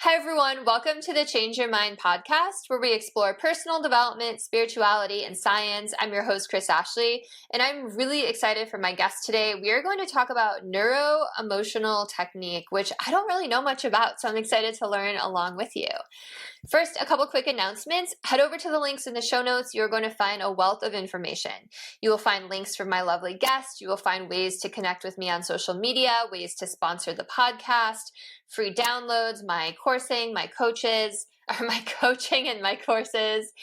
Hi, everyone. Welcome to the Change Your Mind podcast, where we explore personal development, spirituality, and science. I'm your host, Chris Ashley, and I'm really excited for my guest today. We are going to talk about Neuro Emotional Technique, which I don't really know much about, so I'm excited to learn along with you. First, a couple quick announcements. Head over to the links in the show notes. You're going to find a wealth of information. You will find links from my lovely guest. You will find ways to connect with me on social media, ways to sponsor the podcast, free downloads, my coaching and my courses.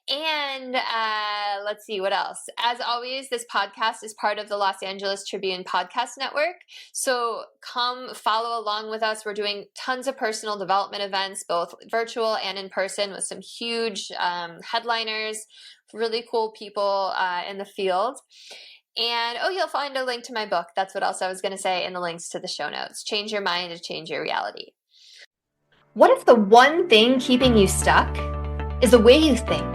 And let's see what else. As always, this podcast is part of the Los Angeles Tribune Podcast Network. So come follow along with us. We're doing tons of personal development events, both virtual and in person, with some huge headliners, really cool people in the field. And you'll find a link to my book. That's what else I was going to say in the links to the show notes. Change your mind to change your reality. What if the one thing keeping you stuck is the way you think?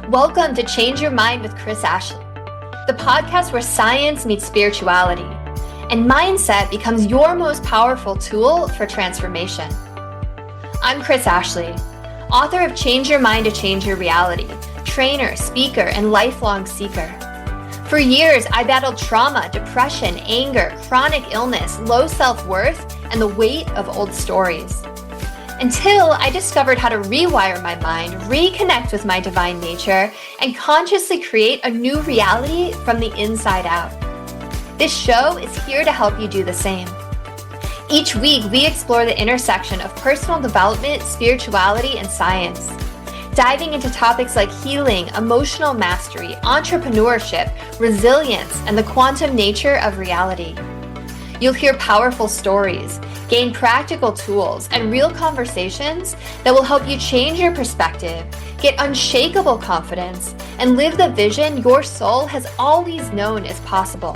Welcome to Change Your Mind with Chris Ashley, the podcast where science meets spirituality and mindset becomes your most powerful tool for transformation. I'm Chris Ashley, author of Change Your Mind to Change Your Reality, trainer, speaker, and lifelong seeker. For years, I battled trauma, depression, anger, chronic illness, low self-worth, and the weight of old stories. Until I discovered how to rewire my mind, reconnect with my divine nature, and consciously create a new reality from the inside out. This show is here to help you do the same. Each week, we explore the intersection of personal development, spirituality, and science, diving into topics like healing, emotional mastery, entrepreneurship, resilience, and the quantum nature of reality. You'll hear powerful stories, gain practical tools, and real conversations that will help you change your perspective, get unshakable confidence, and live the vision your soul has always known is possible.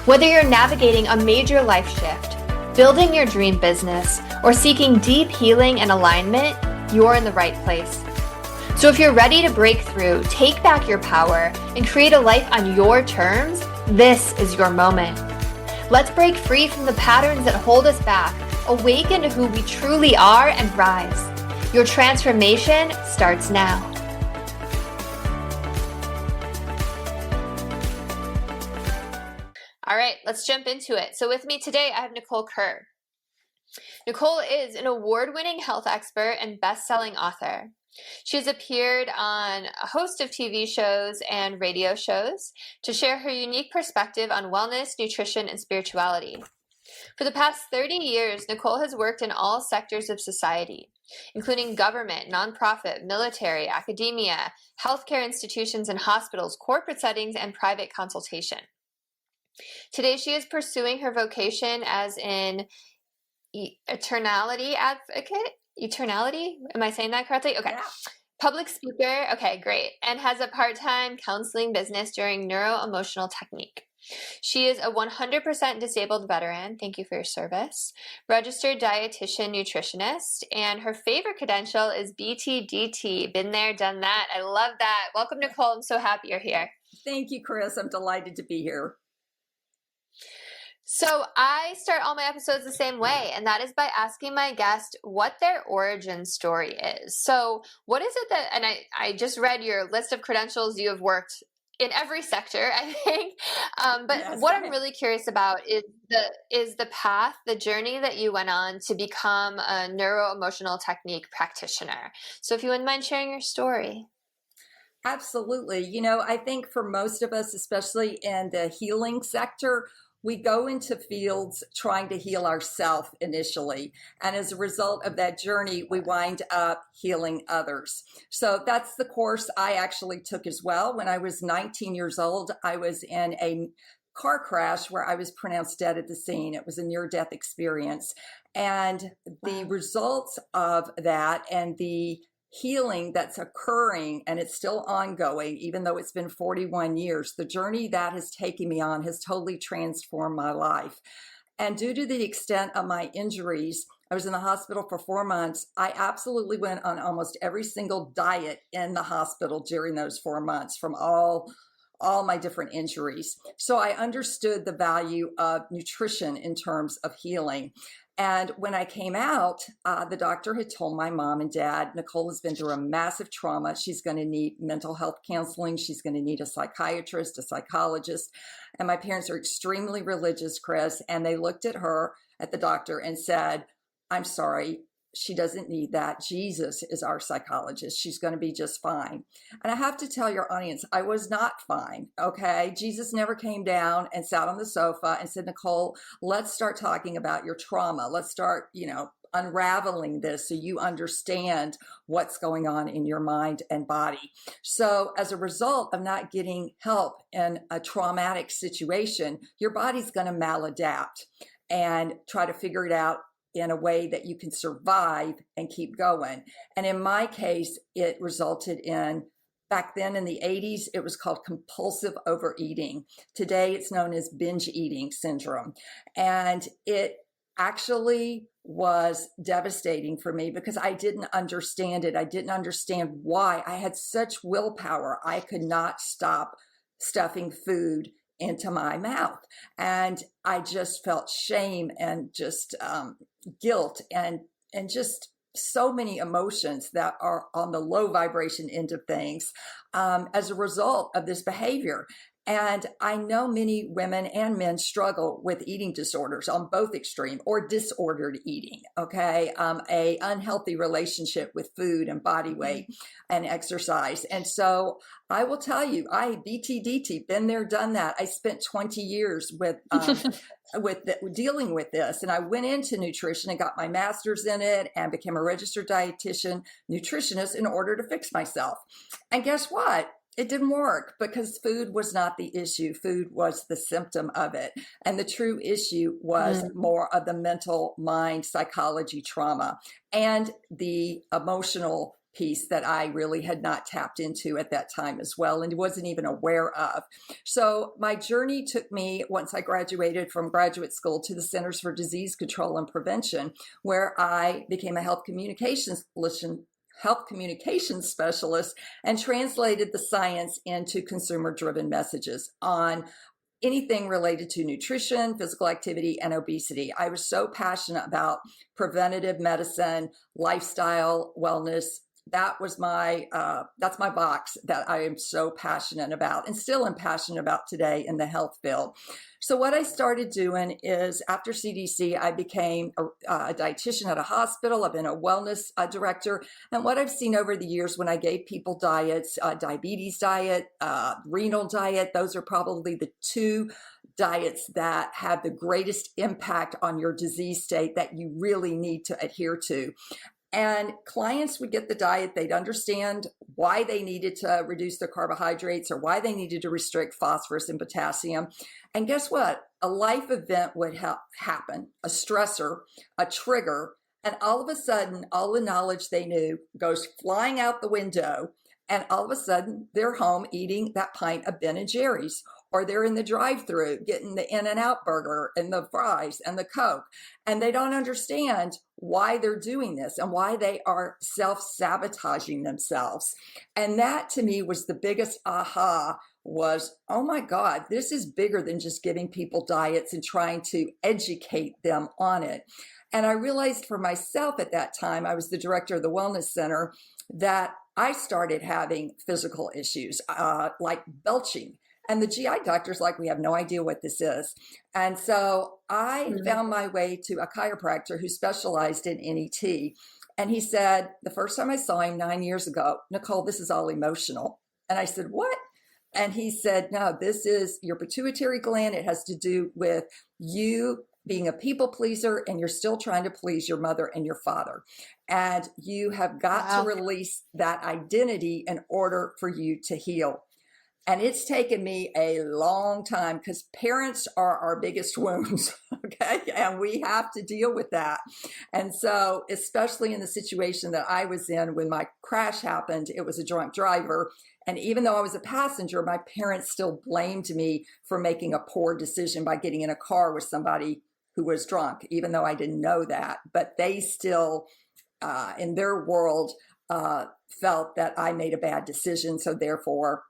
Whether you're navigating a major life shift, building your dream business, or seeking deep healing and alignment, you're in the right place. So if you're ready to break through, take back your power, and create a life on your terms, this is your moment. Let's break free from the patterns that hold us back, awaken to who we truly are, and rise. Your transformation starts now. All right, let's jump into it. So with me today, I have Nicole Kerr. Nicole is an award-winning health expert and best-selling author. She has appeared on a host of TV shows and radio shows to share her unique perspective on wellness, nutrition, and spirituality. For the past 30 years, Nicole has worked in all sectors of society, including government, nonprofit, military, academia, healthcare institutions and hospitals, corporate settings, and private consultation. Today, she is pursuing her vocation as an Eternality Advocate. Eternality? Am I saying that correctly? Okay. Yeah. Public speaker. Okay, great. And has a part-time counseling business during Neuro Emotional Technique. She is a 100% disabled veteran. Thank you for your service. Registered dietitian nutritionist. And her favorite credential is BTDT. Been there, done that. I love that. Welcome, Nicole. I'm so happy you're here. Thank you, Chris. I'm delighted to be here. So I start all my episodes the same way, and that is by asking my guest what their origin story is. So what is it that, and I just read your list of credentials. You have worked in every sector, I think. But yes, what I'm really curious about is the path, the journey that you went on to become a Neuro Emotional Technique practitioner. So if you wouldn't mind sharing your story. Absolutely. I think for most of us, especially in the healing sector, we go into fields trying to heal ourselves initially. And as a result of that journey, we wind up healing others. So that's the course I actually took as well. When I was 19 years old, I was in a car crash where I was pronounced dead at the scene. It was a near-death experience. And the results of that and the healing that's occurring, and it's still ongoing, even though it's been 41 years, the journey that has taken me on has totally transformed my life. And due to the extent of my injuries, I was in the hospital for 4 months. I absolutely went on almost every single diet in the hospital during those 4 months from all my different injuries. So I understood the value of nutrition in terms of healing. And when I came out, the doctor had told my mom and dad, Nicole has been through a massive trauma. She's going to need mental health counseling. She's going to need a psychiatrist, a psychologist. And my parents are extremely religious, Chris. And they looked at her, at the doctor, and said, I'm sorry, she doesn't need that. Jesus is our psychologist. She's going to be just fine. And I have to tell your audience, I was not fine. Okay. Jesus never came down and sat on the sofa and said, Nicole, let's start talking about your trauma. Let's start, unraveling this so you understand what's going on in your mind and body. So as a result of not getting help in a traumatic situation, your body's going to maladapt and try to figure it out in a way that you can survive and keep going. And in my case, it resulted in, back then in the 80s, it was called compulsive overeating. Today, it's known as binge eating syndrome. And it actually was devastating for me because I didn't understand it. I didn't understand why. I had such willpower. I could not stop stuffing food into my mouth. And I just felt shame and just guilt and just so many emotions that are on the low vibration end of things as a result of this behavior. And I know many women and men struggle with eating disorders on both extreme or disordered eating, okay? A unhealthy relationship with food and body weight and exercise. And so I will tell you, I BTDT, been there, done that. I spent 20 years with dealing with this. And I went into nutrition and got my master's in it and became a registered dietitian, nutritionist in order to fix myself. And guess what? It didn't work because food was not the issue. Food was the symptom of it. And the true issue was more of the mental mind psychology trauma and the emotional piece that I really had not tapped into at that time as well and wasn't even aware of. So my journey took me, once I graduated from graduate school, to the Centers for Disease Control and Prevention, where I became a health communications specialist and translated the science into consumer-driven messages on anything related to nutrition, physical activity, and obesity. I was so passionate about preventative medicine, lifestyle, wellness. That was that's my box that I am so passionate about and still am passionate about today in the health field. So what I started doing is after CDC, I became a dietitian at a hospital. I've been a wellness director. And what I've seen over the years when I gave people diets, diabetes diet, renal diet, those are probably the two diets that have the greatest impact on your disease state that you really need to adhere to. And clients would get the diet, they'd understand why they needed to reduce their carbohydrates or why they needed to restrict phosphorus and potassium. And guess what? A life event would happen, a stressor, a trigger, and all of a sudden, all the knowledge they knew goes flying out the window. And all of a sudden, they're home eating that pint of Ben and Jerry's, or they're in the drive-thru getting the In-N-Out burger and the fries and the Coke. And they don't understand why they're doing this and why they are self-sabotaging themselves. And that to me was the biggest aha was, oh my God, this is bigger than just giving people diets and trying to educate them on it. And I realized for myself at that time, I was the director of the Wellness Center, that I started having physical issues like belching. And the GI doctor's like, we have no idea what this is. And so I found my way to a chiropractor who specialized in NET. And he said, the first time I saw him 9 years ago, Nicole, this is all emotional. And I said, what? And he said, no, this is your pituitary gland. It has to do with you being a people pleaser, and you're still trying to please your mother and your father. And you have got to release that identity in order for you to heal. And it's taken me a long time because parents are our biggest wounds, okay? And we have to deal with that. And so, especially in the situation that I was in when my crash happened, it was a drunk driver. And even though I was a passenger, my parents still blamed me for making a poor decision by getting in a car with somebody who was drunk, even though I didn't know that. But they still, in their world, felt that I made a bad decision. So therefore,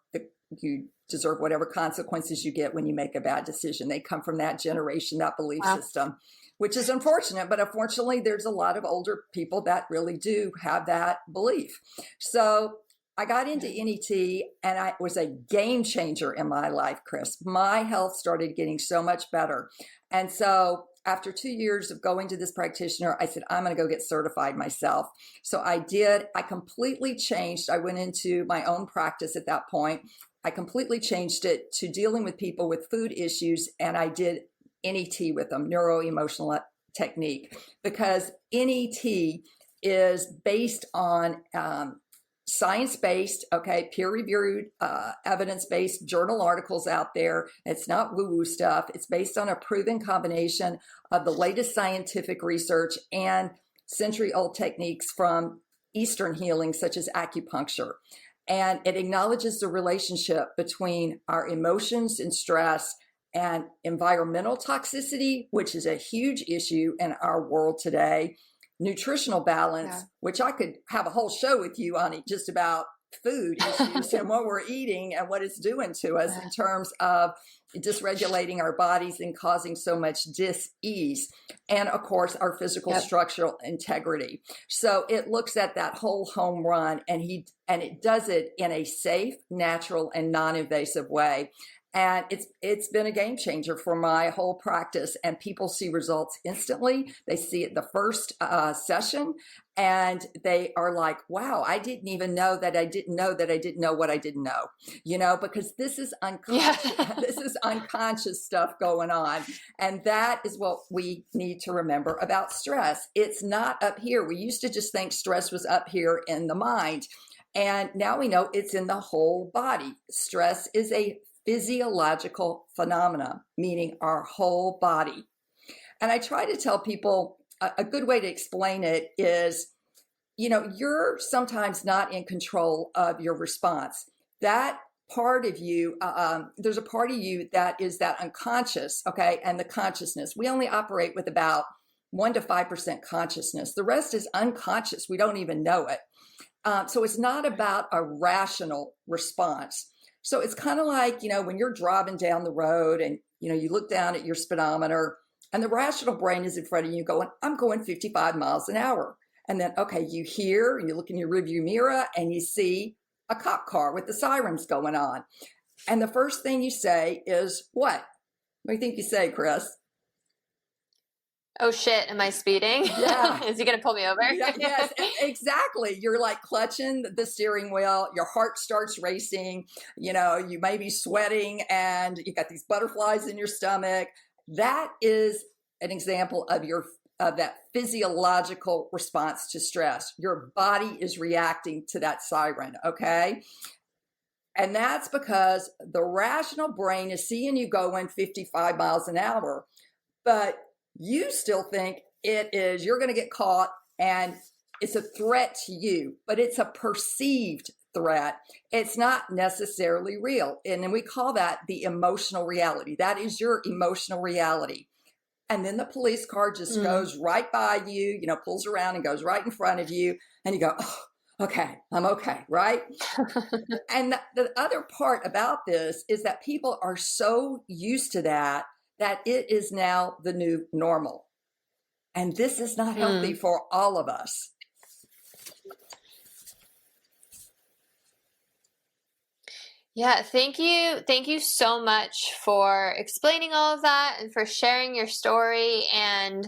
you deserve whatever consequences you get when you make a bad decision. They come from that generation, that belief system. which is unfortunate, but unfortunately, there's a lot of older people that really do have that belief. So I got into NET and it was a game changer in my life, Chris. My health started getting so much better. And so after 2 years of going to this practitioner, I said, I'm going to go get certified myself. So I did. I completely changed. I went into my own practice at that point. I completely changed it to dealing with people with food issues, and I did NET with them, Neuro Emotional Technique, because NET is based on science-based, okay, peer-reviewed, evidence-based journal articles out there. It's not woo-woo stuff. It's based on a proven combination of the latest scientific research and century-old techniques from Eastern healing, such as acupuncture. And it acknowledges the relationship between our emotions and stress and environmental toxicity, which is a huge issue in our world today, nutritional balance, which I could have a whole show with you on it, just about food issues and what we're eating and what it's doing to us in terms of dysregulating our bodies and causing so much dis-ease. And of course, our physical structural integrity. So it looks at that whole home run, and it does it in a safe, natural, and non-invasive way. And it's been a game changer for my whole practice, and people see results instantly. They see it the first session, and they are like, wow, I didn't even know that I didn't know that I didn't know what I didn't know, because this is unconscious. This is unconscious stuff going on. And that is what we need to remember about stress. It's not up here. We used to just think stress was up here in the mind. And now we know it's in the whole body. Stress is a physiological phenomena, meaning our whole body. And I try to tell people a good way to explain it is, you're sometimes not in control of your response. That part of you, there's a part of you that is that unconscious, okay, and the consciousness. We only operate with about 1 to 5% consciousness. The rest is unconscious. We don't even know it. So it's not about a rational response. So it's kind of like, when you're driving down the road and, you look down at your speedometer and the rational brain is in front of you going, I'm going 55 miles an hour. And then, okay, you hear and you look in your rearview mirror and you see a cop car with the sirens going on. And the first thing you say is what? What do you think you say, Chris? Oh shit, am I speeding? Yeah. Is he going to pull me over? Yes, exactly. You're like clutching the steering wheel. Your heart starts racing. You may be sweating and you got these butterflies in your stomach. That is an example of that physiological response to stress. Your body is reacting to that siren, okay? And that's because the rational brain is seeing you going 55 miles an hour, but you still think you're going to get caught and it's a threat to you, but it's a perceived threat. It's not necessarily real. And then we call that the emotional reality. That is your emotional reality. And then the police car just goes right by you, pulls around and goes right in front of you. And you go, oh, okay, I'm okay, right? And the other part about this is that people are so used to that it is now the new normal. And this is not healthy for all of us. Yeah, thank you. Thank you so much for explaining all of that and for sharing your story. And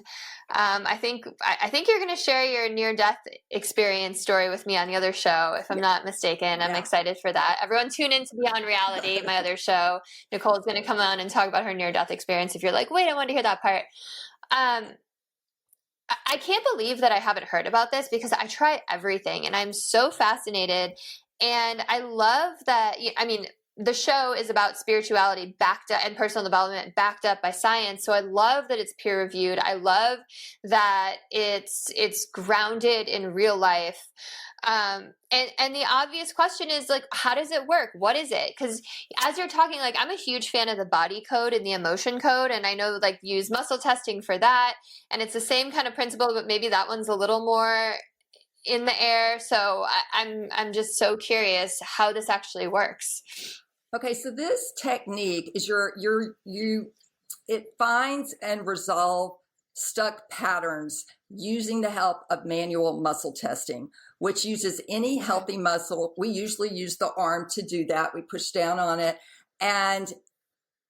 I think you're going to share your near-death experience story with me on the other show, if I'm not mistaken. I'm excited for that. Everyone tune in to Beyond Reality, my other show. Nicole's going to come on and talk about her near-death experience. If you're like, wait, I want to hear that part. I can't believe that I haven't heard about this because I try everything and I'm so fascinated. And I love that, the show is about spirituality backed up and personal development backed up by science. So I love that it's peer reviewed. I love that it's grounded in real life. And the obvious question is like, how does it work? What is it? Because as you're talking, like, I'm a huge fan of the body code and the emotion code. And I know like use muscle testing for that. And it's the same kind of principle, but maybe that one's a little more in the air. So I'm just so curious how this actually works. Okay, so this technique is it finds and resolves stuck patterns using the help of manual muscle testing, which uses any healthy muscle. We usually use the arm to do that. We push down on it, and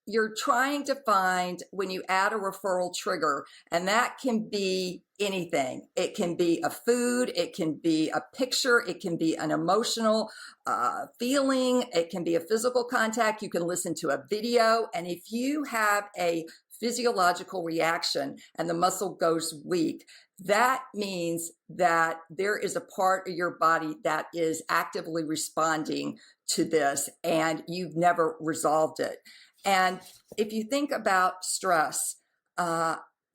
you're trying to find when you add a referral trigger, and that can be anything. It can be a food, it can be a picture, it can be an emotional feeling, it can be a physical contact. You can listen to a video, and if you have a physiological reaction and the muscle goes weak, that means that there is a part of your body that is actively responding to this, and you've never resolved it. And if you think about stress,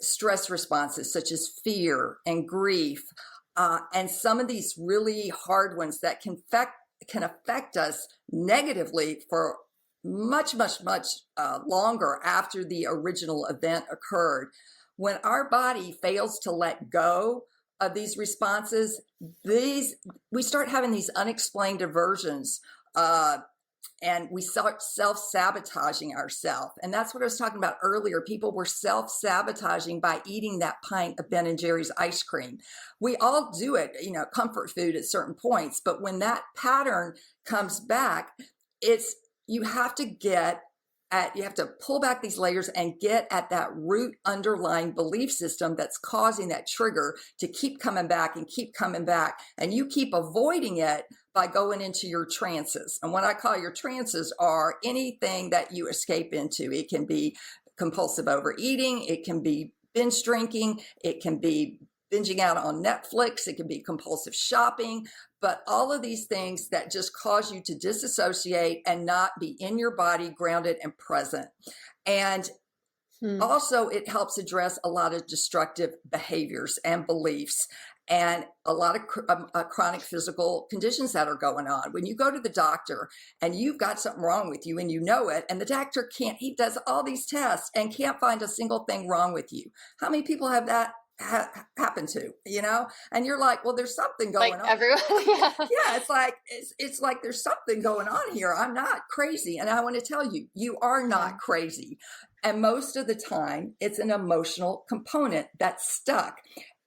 stress responses such as fear and grief, and some of these really hard ones that can affect us negatively for much longer after the original event occurred. When our body fails to let go of these responses, we start having these unexplained aversions, and we start self-sabotaging ourselves. And that's what I was talking about earlier. People were self-sabotaging by eating that pint of Ben and Jerry's ice cream. We all do it, comfort food at certain points. But when that pattern comes back, you have to pull back these layers and get at that root underlying belief system that's causing that trigger to keep coming back and keep coming back. And you keep avoiding it by going into your trances. And what I call your trances are anything that you escape into. It can be compulsive overeating, it can be binge drinking, it can be binging out on Netflix, it can be compulsive shopping, but all of these things that just cause you to disassociate and not be in your body, grounded and present. And also it helps address a lot of destructive behaviors and beliefs and a lot of chronic physical conditions that are going on. When you go to the doctor and you've got something wrong with you and you know it, and the doctor he does all these tests and can't find a single thing wrong with you. How many people have that happen to, and you're like, well, there's something going on. Everyone. Yeah. Yeah, it's like there's something going on here. I'm not crazy. And I want to tell you, you are not crazy. And most of the time it's an emotional component that's stuck.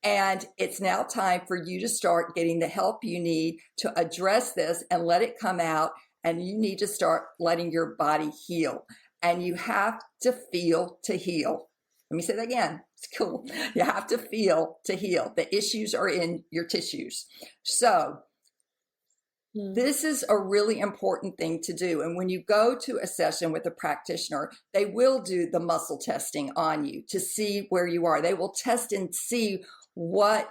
And it's now time for you to start getting the help you need to address this and let it come out. And you need to start letting your body heal. And you have to feel to heal. Let me say that again. It's cool. You have to feel to heal. The issues are in your tissues. So this is a really important thing to do. And when you go to a session with a practitioner, they will do the muscle testing on you to see where you are. They will test and see what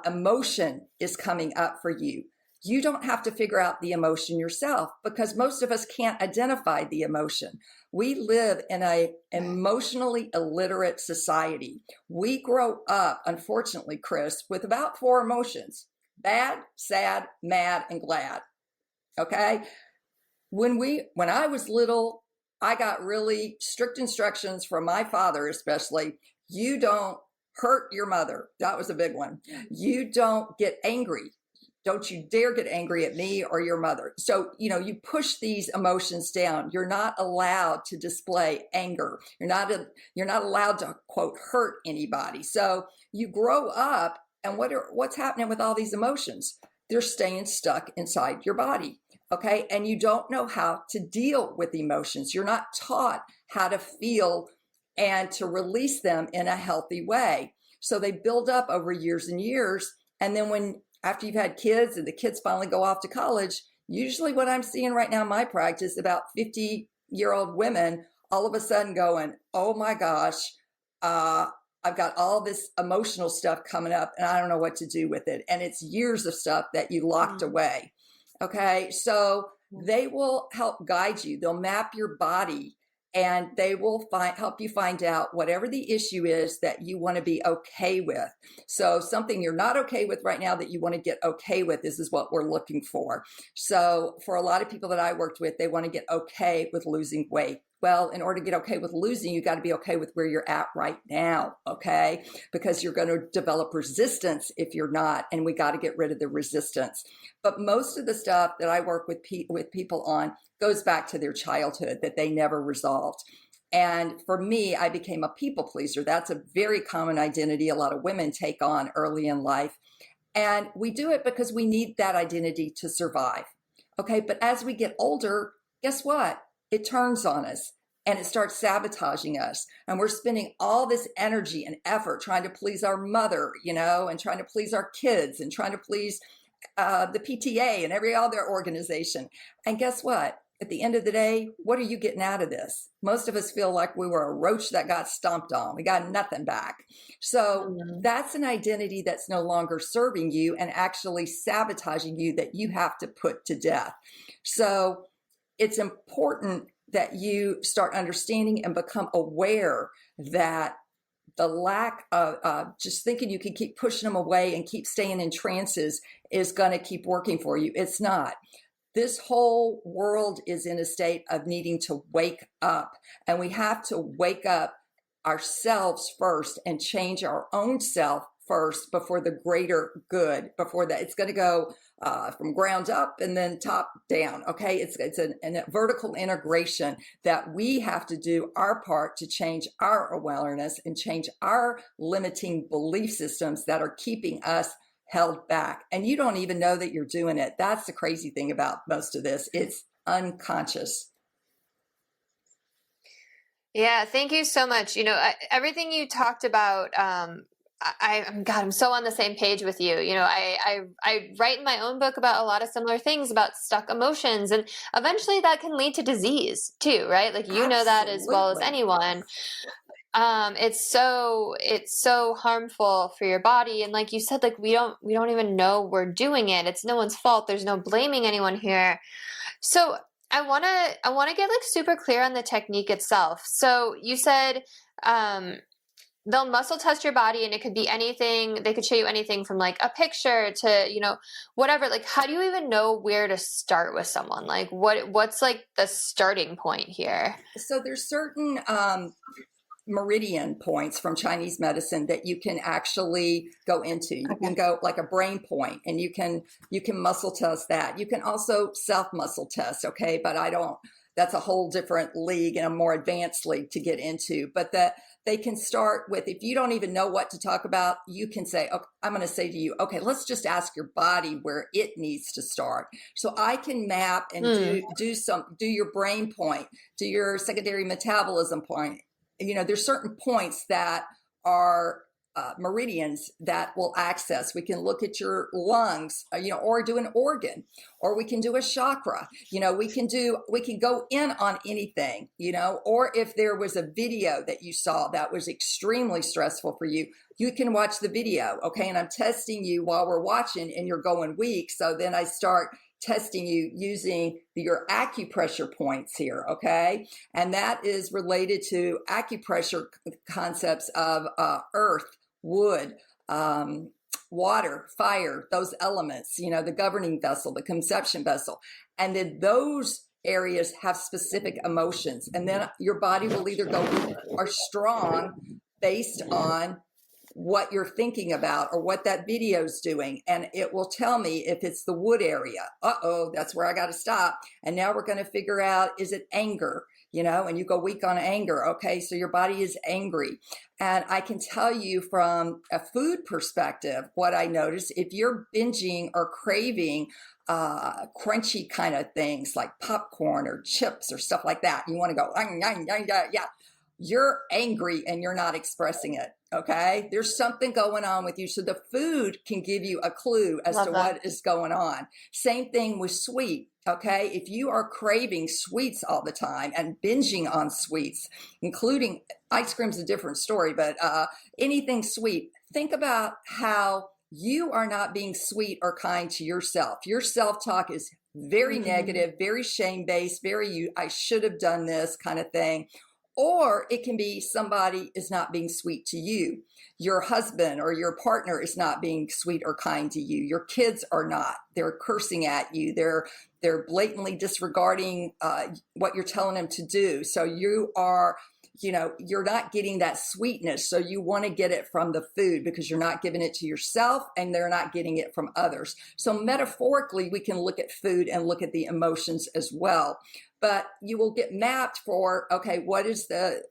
emotion is coming up for you. You don't have to figure out the emotion yourself because most of us can't identify the emotion. We live in an emotionally illiterate society. We grow up, unfortunately, Chris, with about 4 emotions: bad, sad, mad, and glad. Okay? When I was little, I got really strict instructions from my father, especially. You don't hurt your mother. That was a big one. You don't get angry. Don't you dare get angry at me or your mother. So, you push these emotions down. You're not allowed to display anger. You're not allowed to, quote, hurt anybody. So you grow up, and what's happening with all these emotions? They're staying stuck inside your body. Okay. And you don't know how to deal with emotions. You're not taught how to feel and to release them in a healthy way. So they build up over years and years. And then after you've had kids and the kids finally go off to college, usually what I'm seeing right now in my practice, about 50-year-old women all of a sudden going, oh my gosh, I've got all this emotional stuff coming up and I don't know what to do with it. And it's years of stuff that you locked away. Okay. So they will help guide you. They'll map your body and they will help you find out whatever the issue is that you want to be okay with. So something you're not okay with right now that you want to get okay with, this is what we're looking for. So for a lot of people that I worked with, they want to get okay with losing weight. Well, in order to get okay with losing, you got to be okay with where you're at right now, okay? Because you're going to develop resistance if you're not, and we got to get rid of the resistance. But most of the stuff that I work with people on goes back to their childhood that they never resolved. And for me, I became a people pleaser. That's a very common identity a lot of women take on early in life. And we do it because we need that identity to survive. Okay. But as we get older, guess what? It turns on us and it starts sabotaging us. And we're spending all this energy and effort trying to please our mother, and trying to please our kids and trying to please the PTA and every other organization. And guess what? At the end of the day, what are you getting out of this? Most of us feel like we were a roach that got stomped on. We got nothing back. So that's an identity that's no longer serving you and actually sabotaging you, that you have to put to death. So it's important that you start understanding and become aware that the lack of just thinking you can keep pushing them away and keep staying in trances is going to keep working for you. It's not. This whole world is in a state of needing to wake up, and we have to wake up ourselves first and change our own self first before the greater good, before that. It's going to go from ground up and then top down. Okay. It's a vertical integration that we have to do our part to change our awareness and change our limiting belief systems that are keeping us held back. And you don't even know that you're doing it. That's the crazy thing about most of this. It's unconscious. Yeah, thank you so much. Everything you talked about, I'm so on the same page with you. I write in my own book about a lot of similar things about stuck emotions, and eventually that can lead to disease too, right? Like, know that as well as anyone. It's so harmful for your body. And like you said, like we don't even know we're doing it. It's no one's fault. There's no blaming anyone here. So I want to get like super clear on the technique itself. So you said, they'll muscle test your body, and it could be anything. They could show you anything from like a picture to, whatever. Like, how do you even know where to start with someone? Like what's like the starting point here? So there's certain, meridian points from Chinese medicine that you can actually go into. You can go like a brain point, and you can muscle test that. You can also self muscle test. Okay. But that's a whole different league and a more advanced league to get into. But they can start with, if you don't even know what to talk about, you can say, okay, I'm going to say to you, okay, let's just ask your body where it needs to start. So I can map and do your brain point, do your secondary metabolism point. There's certain points that are meridians that will access. We can look at your lungs, or do an organ, or we can do a chakra. We can go in on anything, or if there was a video that you saw that was extremely stressful for you, you can watch the video. Okay. And I'm testing you while we're watching, and you're going weak. So then I start testing you using your acupressure points here, okay? And that is related to acupressure concepts of earth, wood, water, fire, those elements, the governing vessel, the conception vessel. And then those areas have specific emotions. And then your body will either go weak or strong based on what you're thinking about or what that video's doing. And it will tell me if it's the wood area. That's where I got to stop. And now we're going to figure out, is it anger? And you go weak on anger. Okay. So your body is angry. And I can tell you from a food perspective, what I notice, if you're binging or craving crunchy kind of things like popcorn or chips or stuff like that, you want to go, yeah, you're angry and you're not expressing it. Okay. There's something going on with you. So the food can give you a clue as to what is going on. Same thing with sweet. Okay. If you are craving sweets all the time and binging on sweets, including ice cream's a different story, but anything sweet, think about how you are not being sweet or kind to yourself. Your self-talk is very negative, very shame-based, very I should have done this kind of thing. Or it can be somebody is not being sweet to you. Your husband or your partner is not being sweet or kind to you. Your kids are not. They're cursing at you. They're blatantly disregarding what you're telling them to do. So you're not getting that sweetness. So you want to get it from the food because you're not giving it to yourself and they're not getting it from others. So metaphorically, we can look at food and look at the emotions as well. But you will get mapped for, okay, what is the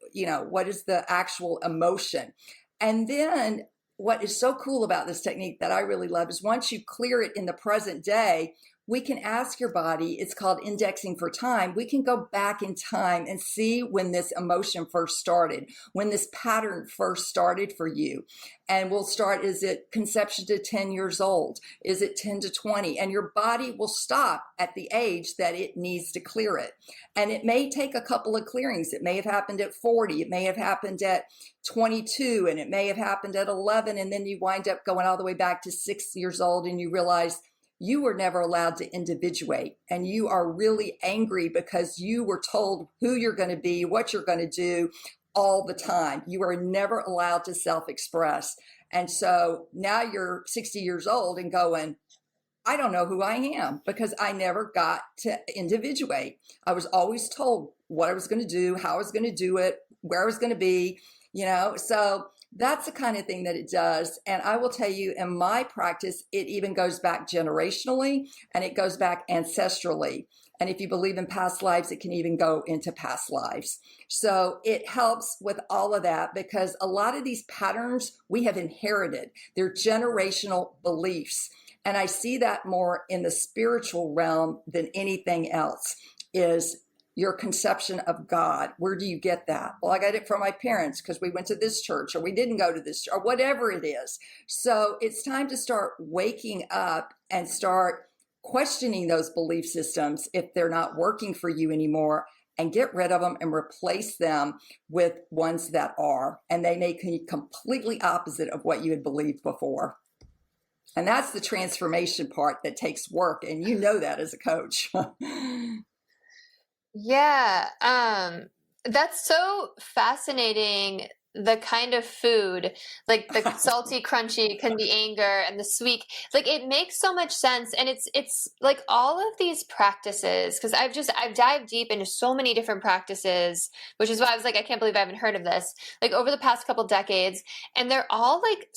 actual emotion? And then what is so cool about this technique that I really love is once you clear it in the present day, we can ask your body, it's called indexing for time. We can go back in time and see when this emotion first started, when this pattern first started for you. And we'll start, is it conception to 10 years old? Is it 10 to 20? And your body will stop at the age that it needs to clear it. And it may take a couple of clearings. It may have happened at 40. It may have happened at 22, and it may have happened at 11. And then you wind up going all the way back to 6 years old and you realize you were never allowed to individuate, and you are really angry because you were told who you're going to be, what you're going to do all the time. You are never allowed to self-express. And so now you're 60 years old and going, I don't know who I am because I never got to individuate. I was always told what I was going to do, how I was going to do it, where I was going to be, so that's the kind of thing that it does. And I will tell you, in my practice, it even goes back generationally and it goes back ancestrally. And if you believe in past lives, it can even go into past lives. So it helps with all of that because a lot of these patterns we have inherited. They're generational beliefs. And I see that more in the spiritual realm than anything else is your conception of God. Where do you get that? Well, I got it from my parents because we went to this church or we didn't go to this or whatever it is. So it's time to start waking up and start questioning those belief systems if they're not working for you anymore, and get rid of them and replace them with ones that are. And they may be completely opposite of what you had believed before. And that's the transformation part that takes work. And you know that as a coach. Yeah, that's so fascinating. The kind of food, like the salty, crunchy, can be anger, and the sweet, like it makes so much sense. And it's like all of these practices, because I've dived deep into so many different practices, which is why I was like, I can't believe I haven't heard of this, like over the past couple decades, and they're all like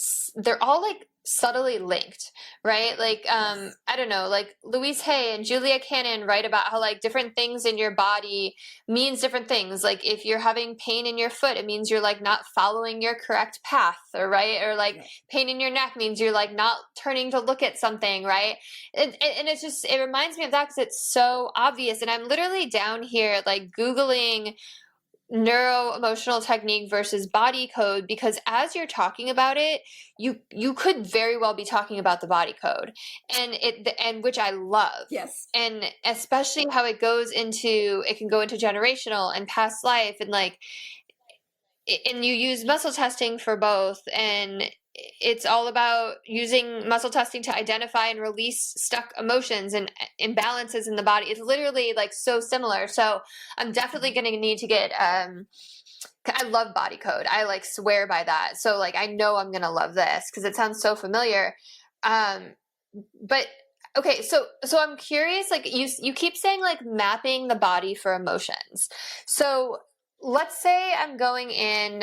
subtly linked, right? Like, I don't know, like Louise Hay and Julia Cannon write about how like different things in your body means different things. Like if you're having pain in your foot, it means you're like not following your correct path, or right. Or like pain in your neck means you're like not turning to look at something, right? And it reminds me of that because it's so obvious. And I'm literally down here like Googling Neuro Emotional Technique versus body code, because as you're talking about it, you could very well be talking about the body code, and which I love. Yes. And especially how it can go into generational and past life, and like, and you use muscle testing for both, and it's all about using muscle testing to identify and release stuck emotions and imbalances in the body. It's literally like so similar. So I'm definitely going to need to get, I love body code. I like swear by that. So like, I know I'm going to love this because it sounds so familiar. But okay. So I'm curious, like you keep saying like mapping the body for emotions. So let's say I'm going in,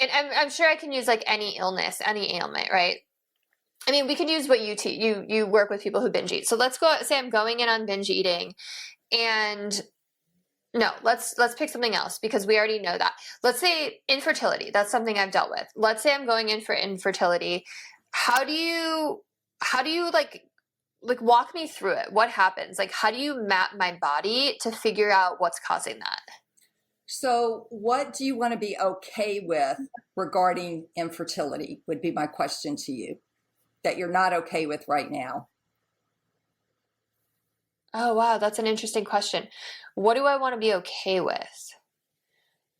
and I'm sure I can use like any illness, any ailment, right? I mean, we can use what you work with people who binge eat. So let's say I'm going in on binge eating, and no, let's pick something else because we already know that. Let's say infertility. That's something I've dealt with. Let's say I'm going in for infertility. How do you like walk me through it? What happens? Like, how do you map my body to figure out what's causing that? So what do you want to be okay with regarding infertility would be my question to you, that you're not okay with right now. Oh, wow. That's an interesting question. What do I want to be okay with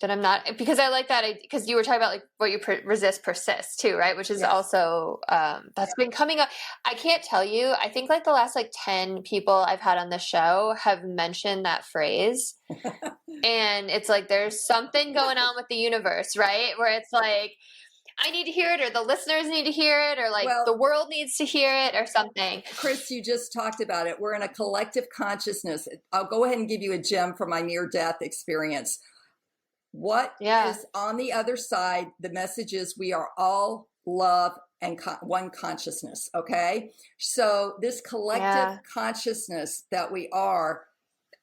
that I'm not, because I like that, because you were talking about like what you resist persists too, right? Which is also, that's been coming up. I can't tell you, I think like the last like 10 people I've had on the show have mentioned that phrase. And it's like, there's something going on with the universe, right? Where it's like, I need to hear it, or the listeners need to hear it, or like Well, the world needs to hear it, or something. Chris, you just talked about it. We're in a collective consciousness. I'll go ahead and give you a gem from my near-death experience. What is on the other side? The message is we are all love and one consciousness. Okay. So this collective consciousness that we are,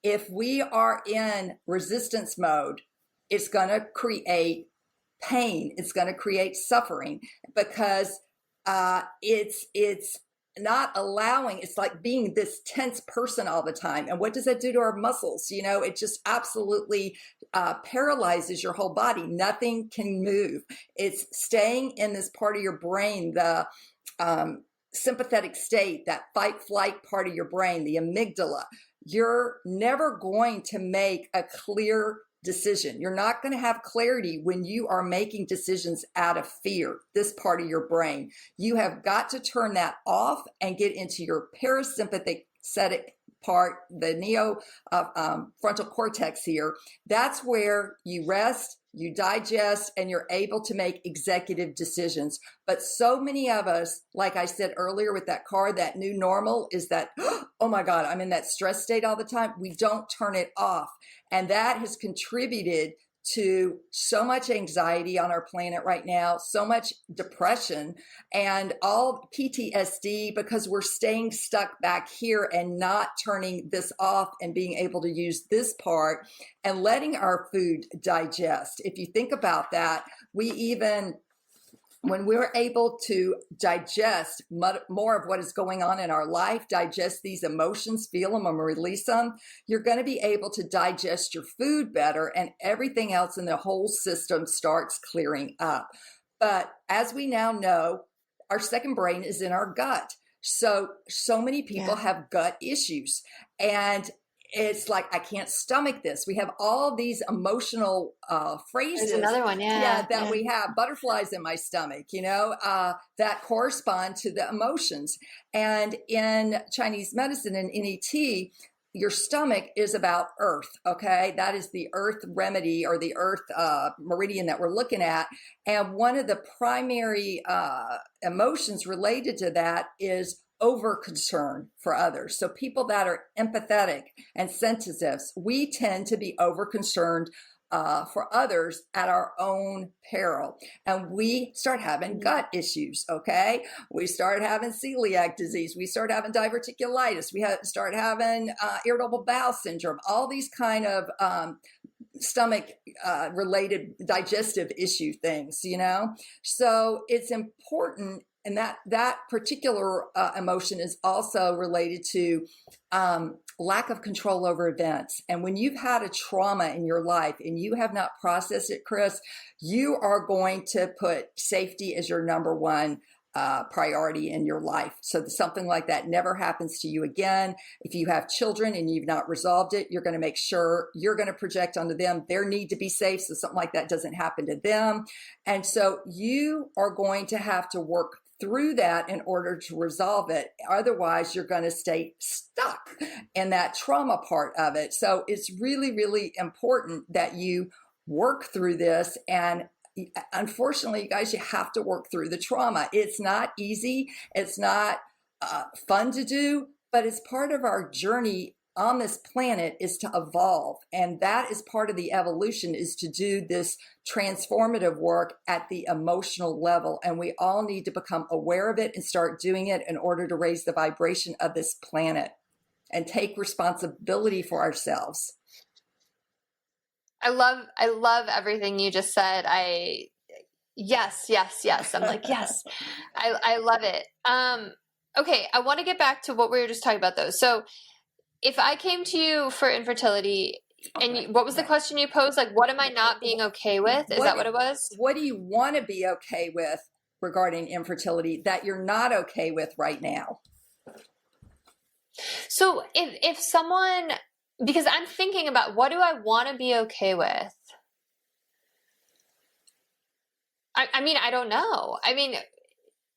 if we are in resistance mode, it's going to create pain. It's going to create suffering because it's not allowing. It's like being this tense person all the time. And what does that do to our muscles? You know, it just absolutely paralyzes your whole body. Nothing can move. It's staying in this part of your brain, the sympathetic state, that fight flight part of your brain, the amygdala. You're never going to make a clear decision. You're not going to have clarity when you are making decisions out of fear, this part of your brain. You have got to turn that off and get into your parasympathetic part, the neo frontal cortex here. That's where you rest, you digest, and you're able to make executive decisions. But so many of us, like I said earlier with that car, that new normal is that, oh my God, I'm in that stress state all the time. We don't turn it off. And that has contributed to so much anxiety on our planet right now, so much depression, and all PTSD because we're staying stuck back here and not turning this off and being able to use this part and letting our food digest. If you think about that, when we're able to digest more of what is going on in our life, digest these emotions, feel them and release them, you're going to be able to digest your food better, and everything else in the whole system starts clearing up. But as we now know, our second brain is in our gut. So many people have gut issues, and it's like, I can't stomach this. We have all these emotional phrases. There's another one, that we have butterflies in my stomach, that correspond to the emotions. And in Chinese medicine and NET, your stomach is about earth. Okay. That is the earth remedy, or the earth meridian that we're looking at. And one of the primary emotions related to that is over concern for others. So people that are empathetic and sensitives, we tend to be over concerned for others at our own peril. And we start having gut issues, okay? We start having celiac disease. We start having diverticulitis. We start having irritable bowel syndrome, all these kind of stomach related digestive issue things, So it's important. And that particular emotion is also related to lack of control over events. And when you've had a trauma in your life and you have not processed it, Chris, you are going to put safety as your number one priority in your life. So something like that never happens to you again. If you have children and you've not resolved it, you're going to make sure you're going to project onto them their need to be safe, so something like that doesn't happen to them. And so you are going to have to work through that in order to resolve it. Otherwise, you're going to stay stuck in that trauma part of it. So it's really, really important that you work through this. And unfortunately, you guys, you have to work through the trauma. It's not easy. It's not fun to do, but it's part of our journey on this planet is to evolve. And that is part of the evolution, is to do this transformative work at the emotional level. And we all need to become aware of it and start doing it in order to raise the vibration of this planet and take responsibility for ourselves. I love everything you just said. Yes. I'm like, yes, I love it. Okay. I want to get back to what we were just talking about though. So if I came to you for infertility, and what was the question you posed? Like, what am I not being okay with? Is that what it was? What do you want to be okay with regarding infertility that you're not okay with right now? So if someone, because I'm thinking about, what do I want to be okay with? I mean, I don't know. I mean,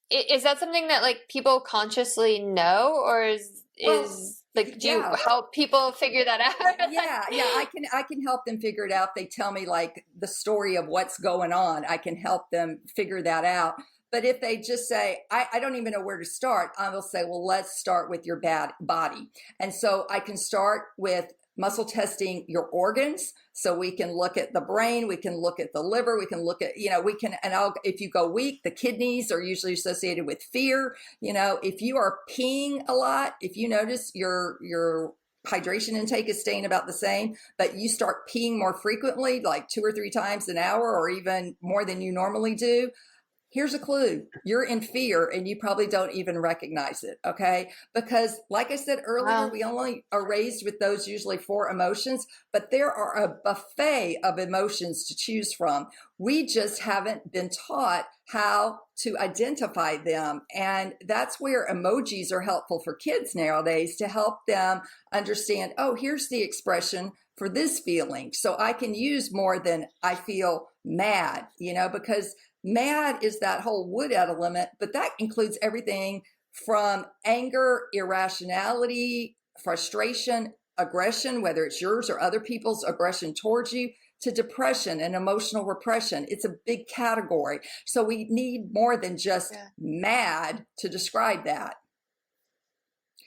is that something that like people consciously know, or Well, is like, do you yeah. help people figure that out? Yeah, I can help them figure it out. They tell me like the story of what's going on. I can help them figure that out. But if they just say, I don't even know where to start, I will say, well, let's start with your bad body. And so I can start with muscle testing your organs. So we can look at the brain, we can look at the liver, we can look at, we can, and if you go weak, the kidneys are usually associated with fear. If you are peeing a lot, if you notice your hydration intake is staying about the same, but you start peeing more frequently, like 2 or 3 times an hour, or even more than you normally do, here's a clue. You're in fear and you probably don't even recognize it, okay? Because like I said earlier, Wow. we only are raised with those usually 4 emotions, but there are a buffet of emotions to choose from. We just haven't been taught how to identify them. And that's where emojis are helpful for kids nowadays, to help them understand, oh, here's the expression for this feeling. So I can use more than I feel mad, because mad is that whole would element, but that includes everything from anger, irrationality, frustration, aggression, whether it's yours or other people's aggression towards you, to depression and emotional repression. It's a big category. So we need more than just mad to describe that.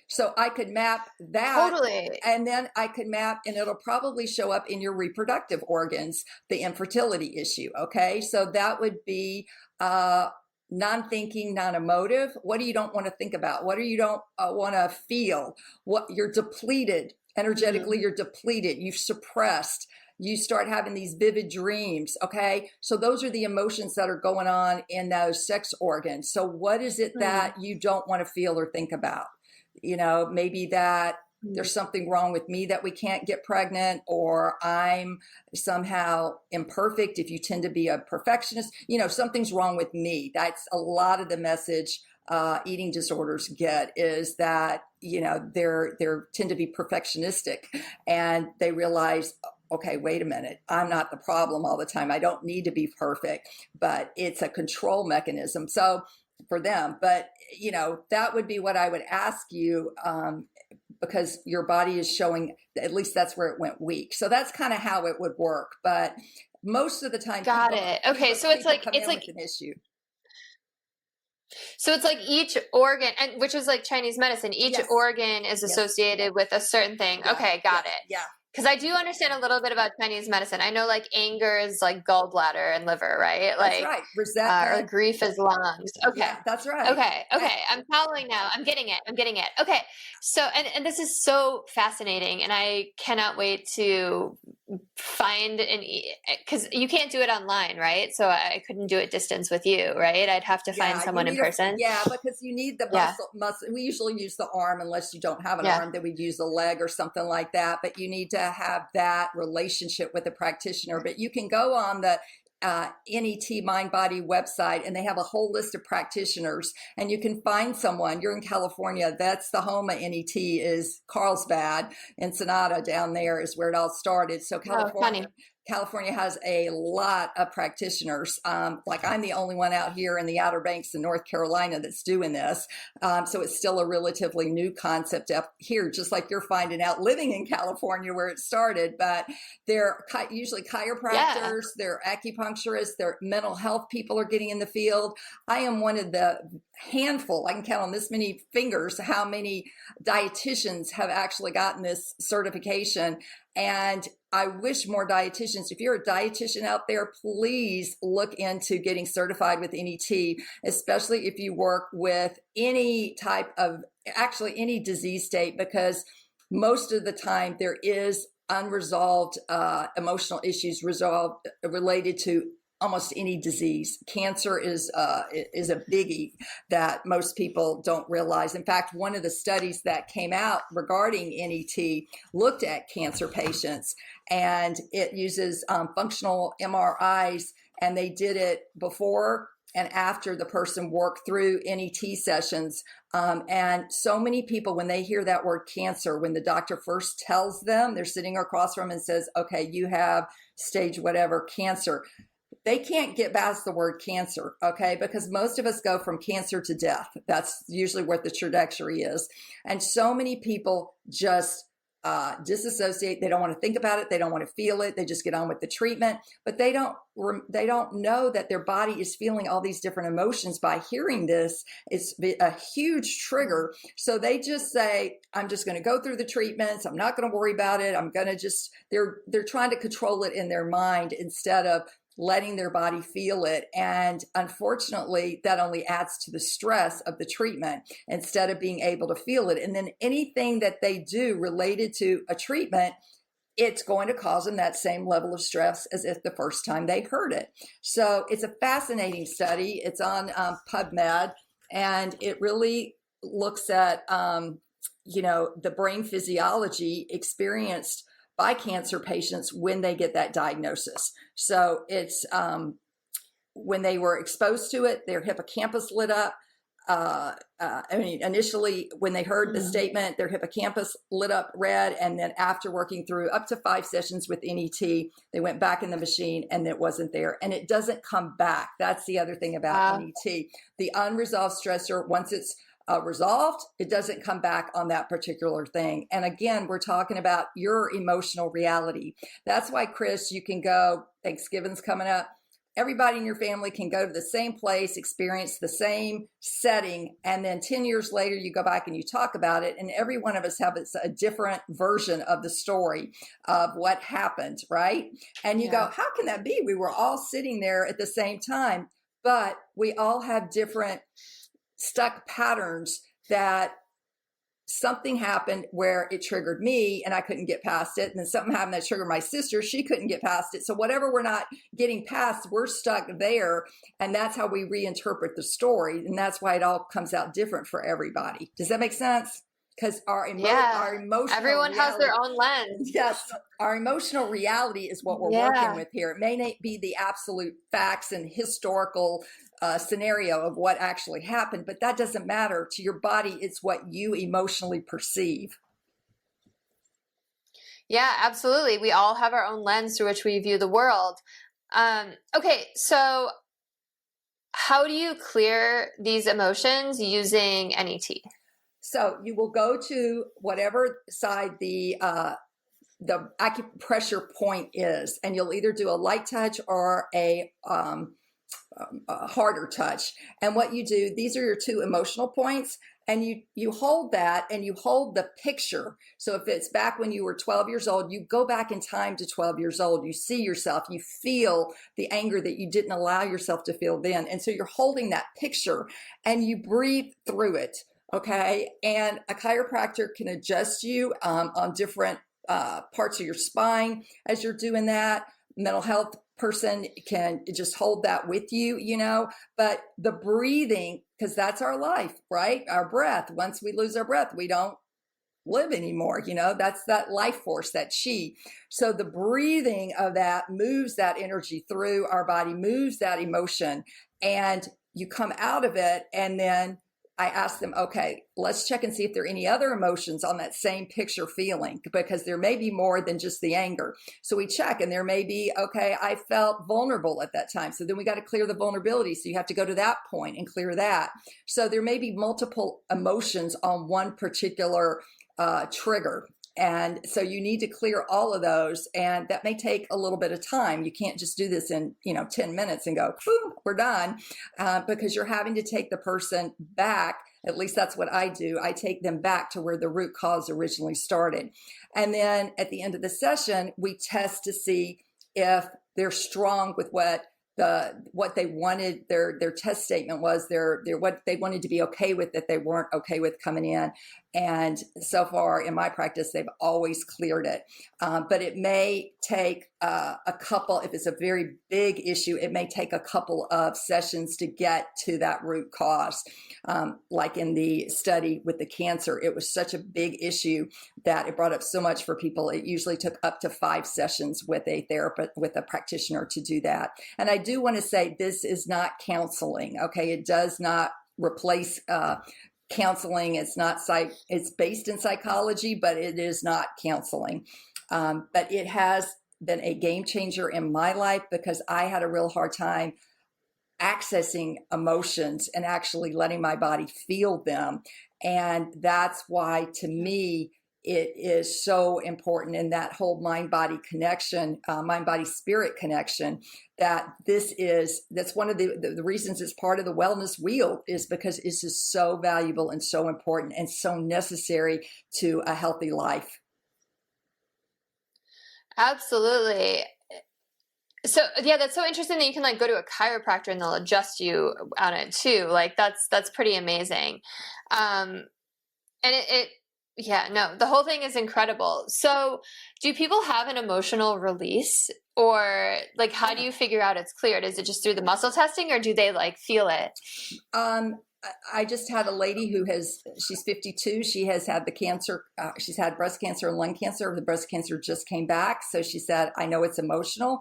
So I could map that. Totally. And then I could map, and it'll probably show up in your reproductive organs, the infertility issue. Okay. So that would be non-thinking, non-emotive. What do you don't want to think about? What do you don't want to feel? What you're depleted energetically, you're depleted, you've suppressed. You start having these vivid dreams. Okay. So those are the emotions that are going on in those sex organs. So what is it that you don't want to feel or think about? Maybe that there's something wrong with me that we can't get pregnant, or I'm somehow imperfect. If you tend to be a perfectionist, something's wrong with me. That's a lot of the message eating disorders get, is that, they're tend to be perfectionistic, and they realize, okay, wait a minute, I'm not the problem all the time. I don't need to be perfect, but it's a control mechanism. So for them, but that would be what I would ask you, because your body is showing, at least that's where it went weak. So that's kind of how it would work. But most of the time, Got it. Okay, so it's like with an issue. So it's like each organ, and which is like Chinese medicine, each organ is associated with a certain thing. Yeah. Okay, got it. Yeah. Because I do understand a little bit about Chinese medicine. I know like anger is like gallbladder and liver, right? Like, that's right. Resentment. Or grief is lungs. Okay. Yeah, that's right. Okay. I'm following now. I'm getting it. Okay. So, and this is so fascinating, and I cannot wait to find because you can't do it online, right? So I couldn't do it distance with you, right? I'd have to find someone in person. Because you need the muscle. We usually use the arm, unless you don't have an arm, then we'd use a leg or something like that. But you need to have that relationship with the practitioner. But you can go on the NET Mind Body website, and they have a whole list of practitioners, and you can find someone. You're in California, that's the home of NET, is Carlsbad. Ensenada down there is where it all started. So California has a lot of practitioners. Like I'm the only one out here in the Outer Banks in North Carolina that's doing this. So it's still a relatively new concept up here, just like you're finding out living in California where it started. But they're usually chiropractors, they're acupuncturists, they're mental health people are getting in the field. I am one of the handful, I can count on this many fingers how many dietitians have actually gotten this certification. And I wish more dietitians, if you're a dietitian out there, please look into getting certified with NET, especially if you work with any type of, actually any disease state, because most of the time there is unresolved emotional issues related to almost any disease. Cancer is a biggie that most people don't realize. In fact, one of the studies that came out regarding NET looked at cancer patients, and it uses functional MRIs, and they did it before and after the person worked through NET sessions. And so many people, when they hear that word cancer, when the doctor first tells them, they're sitting across from them and says, okay, you have stage whatever cancer, they can't get past the word cancer, okay? Because most of us go from cancer to death. That's usually what the trajectory is. And so many people just disassociate. They don't want to think about it. They don't want to feel it. They just get on with the treatment, but they don't know that their body is feeling all these different emotions. By hearing this, it's a huge trigger. So they just say, I'm just going to go through the treatments. I'm not going to worry about it. I'm going to just, they're trying to control it in their mind instead of letting their body feel it. And unfortunately, that only adds to the stress of the treatment instead of being able to feel it. And then anything that they do related to a treatment, it's going to cause them that same level of stress as if the first time they heard it. So it's a fascinating study. It's on PubMed, and it really looks at, the brain physiology experienced by cancer patients when they get that diagnosis. So it's when they were exposed to it, their hippocampus lit up. Initially when they heard the statement, their hippocampus lit up red. And then after working through up to 5 sessions with NET, they went back in the machine and it wasn't there. And it doesn't come back. That's the other thing about NET. The unresolved stressor, once it's resolved, it doesn't come back on that particular thing. And again, we're talking about your emotional reality. That's why, Chris, you can go, Thanksgiving's coming up. Everybody in your family can go to the same place, experience the same setting, and then 10 years later, you go back and you talk about it, and every one of us has a different version of the story of what happened, right? And you go, how can that be? We were all sitting there at the same time, but we all have different stuck patterns that something happened where it triggered me and I couldn't get past it. And then something happened that triggered my sister. She couldn't get past it. So whatever we're not getting past, we're stuck there. And that's how we reinterpret the story. And that's why it all comes out different for everybody. Does that make sense? Because our emotional everyone has their own lens. Yes. Our emotional reality is what we're working with here. It may not be the absolute facts and historical scenario of what actually happened, but that doesn't matter to your body. It's what you emotionally perceive. Yeah, absolutely. We all have our own lens through which we view the world. Okay, so how do you clear these emotions using NET? So you will go to whatever side the acupressure point is, and you'll either do a light touch or a harder touch. And what you do, these are your 2 emotional points, and you hold that and you hold the picture. So if it's back when you were 12 years old, you go back in time to 12 years old. You see yourself, you feel the anger that you didn't allow yourself to feel then. And so you're holding that picture and you breathe through it. Okay. And a chiropractor can adjust you on different parts of your spine as you're doing that. Mental health person can just hold that with you, but the breathing, because that's our life, right? Our breath. Once we lose our breath, we don't live anymore. That's that life force, that chi. So the breathing of that moves that energy through our body, moves that emotion, and you come out of it. And then I ask them, okay, let's check and see if there are any other emotions on that same picture feeling, because there may be more than just the anger. So we check, and there may be, okay, I felt vulnerable at that time. So then we got to clear the vulnerability. So you have to go to that point and clear that. So there may be multiple emotions on one particular trigger. And so you need to clear all of those, and that may take a little bit of time. You can't just do this in 10 minutes and go, boom, we're done, because you're having to take the person back. At least that's what I do. I take them back to where the root cause originally started. And then at the end of the session, we test to see if they're strong with what they wanted. Their test statement was their what they wanted to be okay with that they weren't okay with coming in. And so far in my practice, they've always cleared it. But it may take a couple, if it's a very big issue, it may take a couple of sessions to get to that root cause. Like in the study with the cancer, it was such a big issue that it brought up so much for people. It usually took up to 5 sessions with a therapist, with a practitioner, to do that. And I do want to say, this is not counseling. Okay. It does not replace counseling. It's based in psychology, but it is not counseling. But it has been a game changer in my life because I had a real hard time accessing emotions and actually letting my body feel them. And that's why, to me, it is so important in that whole mind-body connection, mind-body-spirit connection, that's one of the reasons it's part of the wellness wheel, is because it's just so valuable and so important and so necessary to a healthy life. Absolutely. So yeah, that's so interesting that you can like go to a chiropractor and they'll adjust you on it too. Like that's pretty amazing. And yeah, no, the whole thing is incredible. So do people have an emotional release, or like how do you figure out it's cleared? Is it just through the muscle testing, or do they like feel it? I just had a lady she's 52. She has had the cancer. She's had breast cancer and lung cancer. The breast cancer just came back. So she said, I know it's emotional.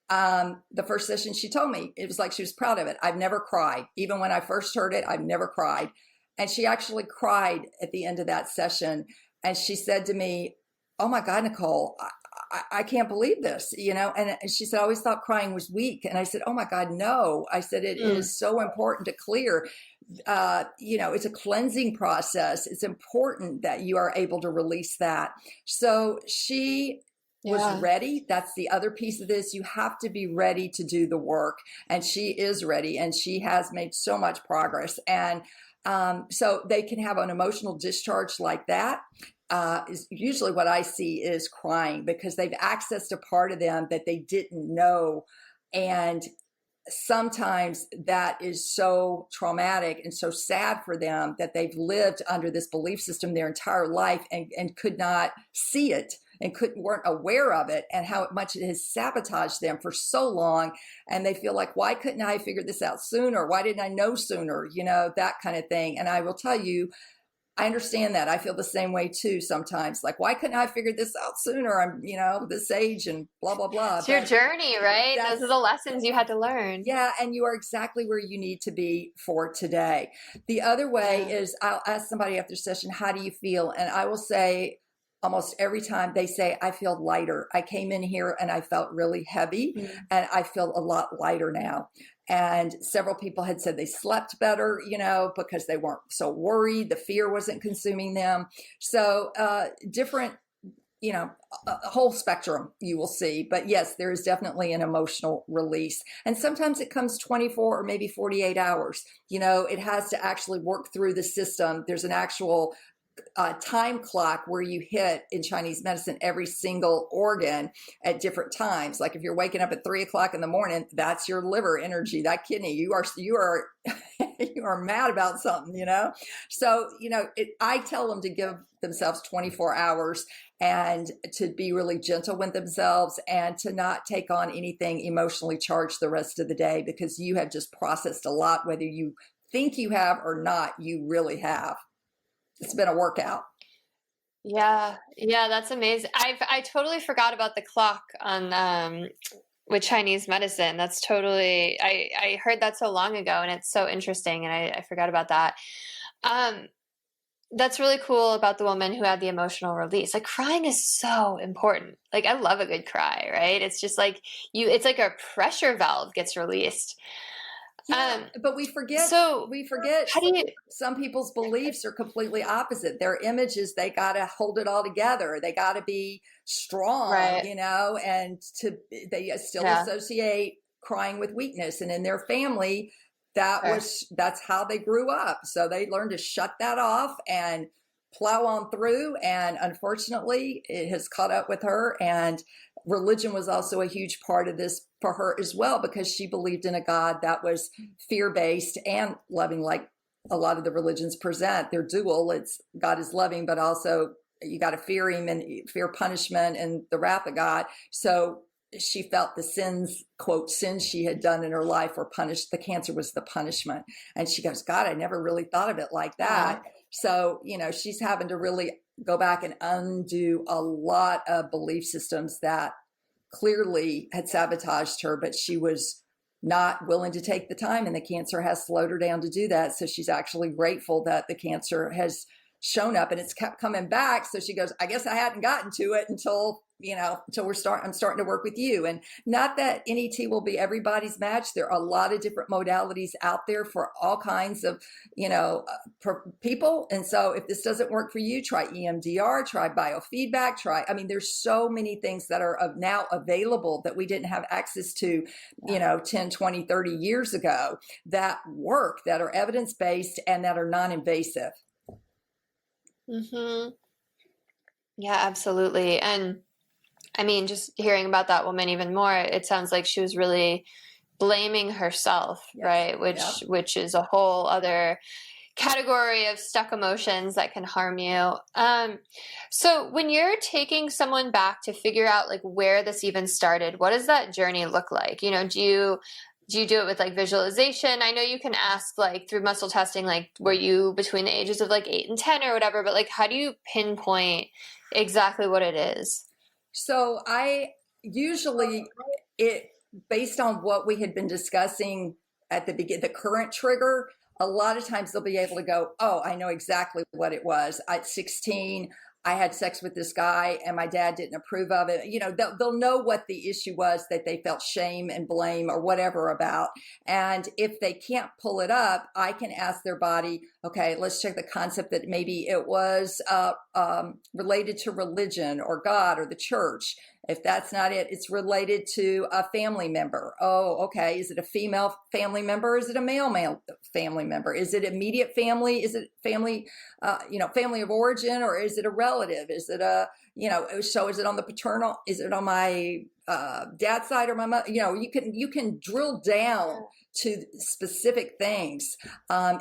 The first session she told me, it was like she was proud of it. I've never cried. Even when I first heard it, I've never cried. And she actually cried at the end of that session. And she said to me, oh my God, Nicole, I can't believe this, and she said, I always thought crying was weak. And I said, oh my God, no. I said, it is so important to clear. It's a cleansing process. It's important that you are able to release that. So she was ready. That's the other piece of this. You have to be ready to do the work. And she is ready. And she has made so much progress. And so they can have an emotional discharge like that. Is usually what I see is crying, because they've accessed a part of them that they didn't know. And sometimes that is so traumatic and so sad for them that they've lived under this belief system their entire life and could not see it and weren't aware of it, and how much it has sabotaged them for so long. And they feel like, why couldn't I figure this out sooner? Why didn't I know sooner? That kind of thing. And I will tell you, I understand that. I feel the same way too sometimes. Like, why couldn't I figure this out sooner? I'm, this age and blah, blah, blah. It's your journey, right? Those are the lessons you had to learn. Yeah. And you are exactly where you need to be for today. The other way is I'll ask somebody after session, how do you feel? And I will say, almost every time they say, I feel lighter. I came in here and I felt really heavy, and I feel a lot lighter now. And several people had said they slept better, because they weren't so worried. The fear wasn't consuming them. So different, a whole spectrum you will see. But yes, there is definitely an emotional release. And sometimes it comes 24 or maybe 48 hours. It has to actually work through the system. There's an actual time clock where you hit in Chinese medicine every single organ at different times. Like if you're waking up at 3 o'clock in the morning, that's your liver energy, that kidney. You are you are mad about something, So I tell them to give themselves 24 hours and to be really gentle with themselves and to not take on anything emotionally charged the rest of the day, because you have just processed a lot, whether you think you have or not. You really have. It's been a workout. Yeah, that's amazing. I totally forgot about the clock on with Chinese medicine. That's totally, I heard that so long ago, and it's so interesting, and I forgot about that. That's really cool about the woman who had the emotional release. Like, crying is so important. Like, I love a good cry, right? It's just like it's like a pressure valve gets released. Yeah, but we forget. How do you? Some people's beliefs are completely opposite. Their images, they got to hold it all together. They got to be strong, Right. and they still associate crying with weakness. And in their family, that's how they grew up. So they learned to shut that off and plow on through. And unfortunately, it has caught up with her. And religion was also a huge part of this for her as well, because she believed in a God that was fear-based and loving, like a lot of the religions present. They're dual. It's God is loving, but also you got to fear him and fear punishment and the wrath of God. So she felt the sins, quote, sins she had done in her life were punished. The cancer was the punishment. And she goes, God, I never really thought of it like that. So, she's having to really go back and undo a lot of belief systems that clearly had sabotaged her, but she was not willing to take the time, and the cancer has slowed her down to do that. So she's actually grateful that the cancer has shown up, and it's kept coming back. So she goes, I guess I hadn't gotten to it until I'm starting to work with you. And not that NET will be everybody's match. There are a lot of different modalities out there for all kinds of, people. And so if this doesn't work for you, try EMDR, try biofeedback, there's so many things that are now available that we didn't have access to, 10, 20, 30 years ago that work, that are evidence-based and that are non-invasive. Mm-hmm. Yeah, absolutely. And I mean, just hearing about that woman even more, it sounds like she was really blaming herself, yes. Right? Which is a whole other category of stuck emotions that can harm you. So when you're taking someone back to figure out like where this even started, what does that journey look like? Do you do it with like visualization? I know you can ask like through muscle testing, like were you between the ages of like 8 and 10 or whatever, but like how do you pinpoint exactly what it is? So I usually, based on what we had been discussing at the beginning, the current trigger, a lot of times they'll be able to go, oh, I know exactly what it was. At 16, I had sex with this guy and my dad didn't approve of it. They'll know what the issue was that they felt shame and blame or whatever about. And if they can't pull it up, I can ask their body, okay, let's check the concept that maybe it was related to religion or God or the church. If that's not it, it's related to a family member. Oh, okay. Is it a female family member? Is it a male family member? Is it immediate family? Is it family, family of origin, or is it a relative? Is it so is it on the paternal? Is it on my dad's side or my mother? You can drill down to specific things.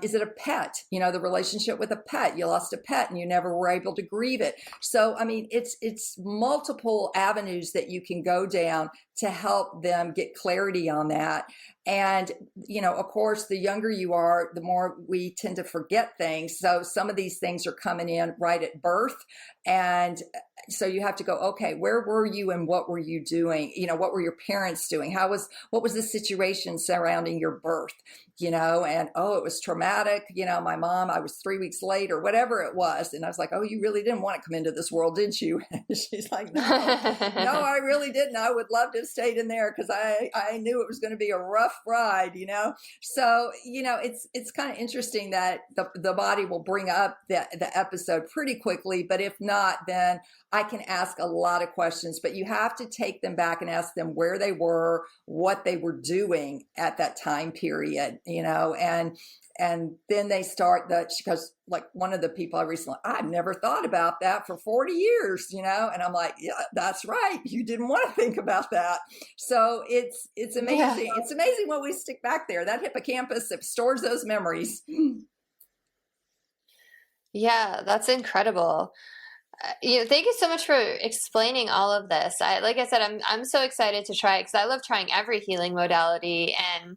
Is it a pet? The relationship with a pet. You lost a pet and you never were able to grieve it. So, it's multiple avenues that you can go down to help them get clarity on that. And, of course, the younger you are, the more we tend to forget things. So some of these things are coming in right at birth. And so you have to go, okay, where were you and what were you doing? What were your parents doing? What was the situation surrounding your birth? And it was traumatic. My mom, I was 3 weeks late or whatever it was. And I was like, oh, you really didn't want to come into this world, did you? And she's like, no, I really didn't. I would love to have stayed in there because I knew it was going to be a rough ride, So, it's kind of interesting that the body will bring up the episode pretty quickly. But if not, then I can ask a lot of questions, but you have to take them back and ask them where they were, what they were doing at that time period, and then they start because like one of the people I've never thought about that for 40 years, and I'm like, yeah, that's right. You didn't want to think about that. So it's amazing. Yeah. It's amazing what we stick back there. That hippocampus, it stores those memories. Yeah, that's incredible. Thank you so much for explaining all of this. Like I said, I'm so excited to try it because I love trying every healing modality, and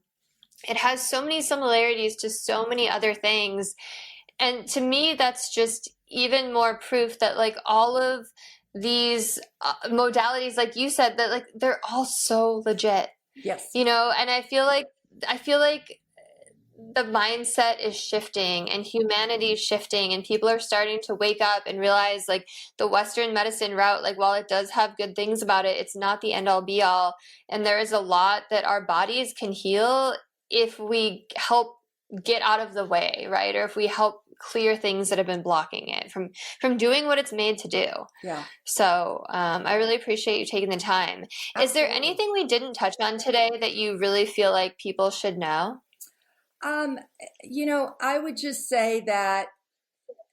it has so many similarities to so many other things. And to me, that's just even more proof that like all of these modalities, like you said, that like they're all so legit. Yes. And I feel like the mindset is shifting and humanity is shifting, and people are starting to wake up and realize like the Western medicine route, like while it does have good things about it, it's not the end all be all. And there is a lot that our bodies can heal if we help get out of the way, right? Or if we help clear things that have been blocking it from doing what it's made to do. Yeah. So I really appreciate you taking the time. Absolutely. Is there anything we didn't touch on today that you really feel like people should know? I would just say that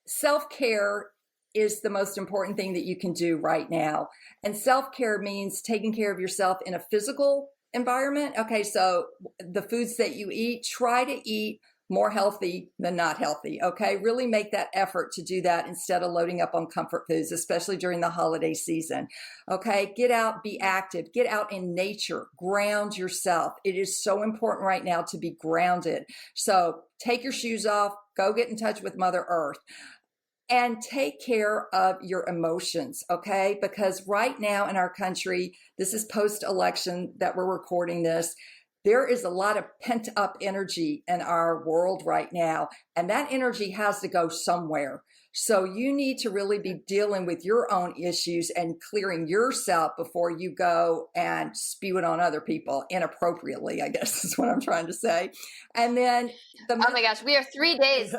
self-care is the most important thing that you can do right now. And self-care means taking care of yourself in a physical environment. Okay, so the foods that you eat, try to eat more healthy than not healthy. Okay, really make that effort to do that instead of loading up on comfort foods, especially during the holiday season. Okay, get out, be active, get out in nature, ground yourself. It is so important right now to be grounded. So take your shoes off, go get in touch with Mother Earth. And take care of your emotions, okay? Because right now in our country, this is post-election that we're recording this, there is a lot of pent-up energy in our world right now, and that energy has to go somewhere. So you need to really be dealing with your own issues and clearing yourself before you go and spew it on other people inappropriately, I guess is what I'm trying to say. And then oh my gosh, we are 3 days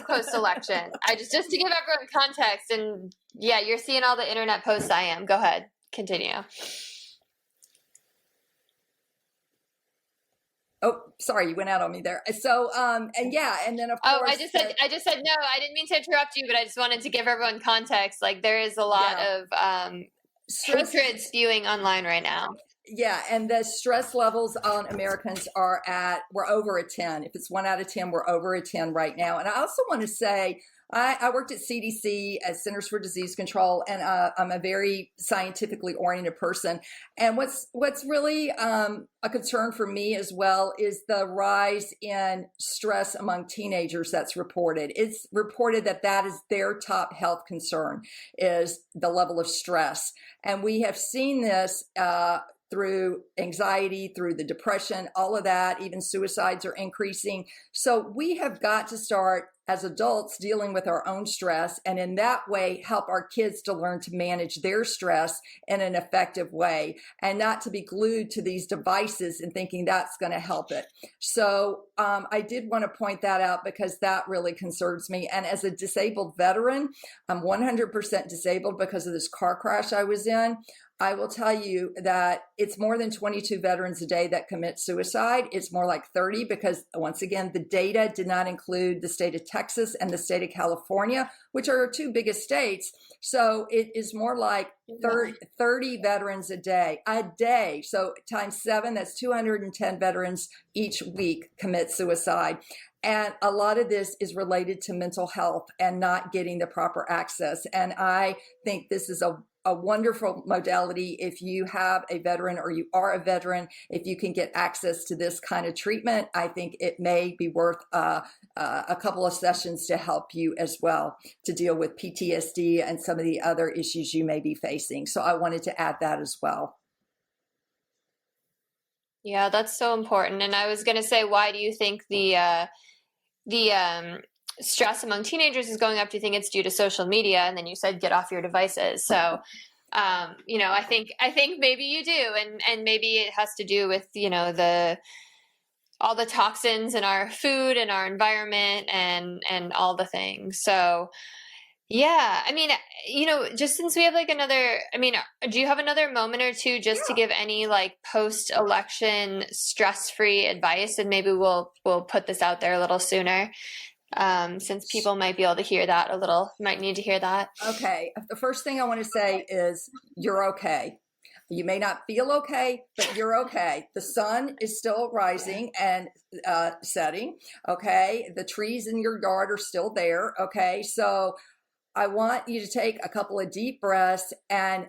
post election. I just to give everyone context, and yeah, you're seeing all the internet posts I am. Go ahead, continue. Oh, sorry, you went out on me there. So, and yeah, and then of course. Oh, I just said no. I didn't mean to interrupt you, but I just wanted to give everyone context. Like there is a lot of hatred spewing online right now. Yeah, and the stress levels on Americans we're over a 10. If it's 1 out of 10, we're over a 10 right now. And I also want to say, I worked at CDC as Centers for Disease Control, and I'm a very scientifically oriented person. And what's really a concern for me as well is the rise in stress among teenagers that's reported. It's reported that is their top health concern, is the level of stress. And we have seen this through anxiety, through the depression, all of that, even suicides are increasing. So we have got to start as adults dealing with our own stress, and in that way help our kids to learn to manage their stress in an effective way and not to be glued to these devices and thinking that's going to help it. So I did want to point that out because that really concerns me. And as a disabled veteran, I'm 100% disabled because of this car crash I was in. I will tell you that it's more than 22 veterans a day that commit suicide. It's more like 30 because, once again, the data did not include the state of Texas and the state of California, which are our two biggest states. So it is more like 30 veterans a day. So times 7, that's 210 veterans each week commit suicide. And a lot of this is related to mental health and not getting the proper access. And I think this is a wonderful modality. If you have a veteran or you are a veteran, if you can get access to this kind of treatment, I think it may be worth a couple of sessions to help you as well to deal with PTSD and some of the other issues you may be facing. So I wanted to add that as well. Yeah, that's so important. And I was going to say, why do you think the stress among teenagers is going up? Do you think it's due to social media? And then you said get off your devices. So, I think maybe you do, and maybe it has to do with all the toxins in our food and our environment and all the things. So, yeah, I mean, just since we have do you have another moment or two just to give any like post-election stress-free advice? And maybe we'll put this out there a little sooner. Since people might be able to hear that might need to hear that. Okay. The first thing I want to say is you're okay. You may not feel okay, but you're okay. The sun is still rising and setting. Okay. The trees in your yard are still there. Okay. So I want you to take a couple of deep breaths, and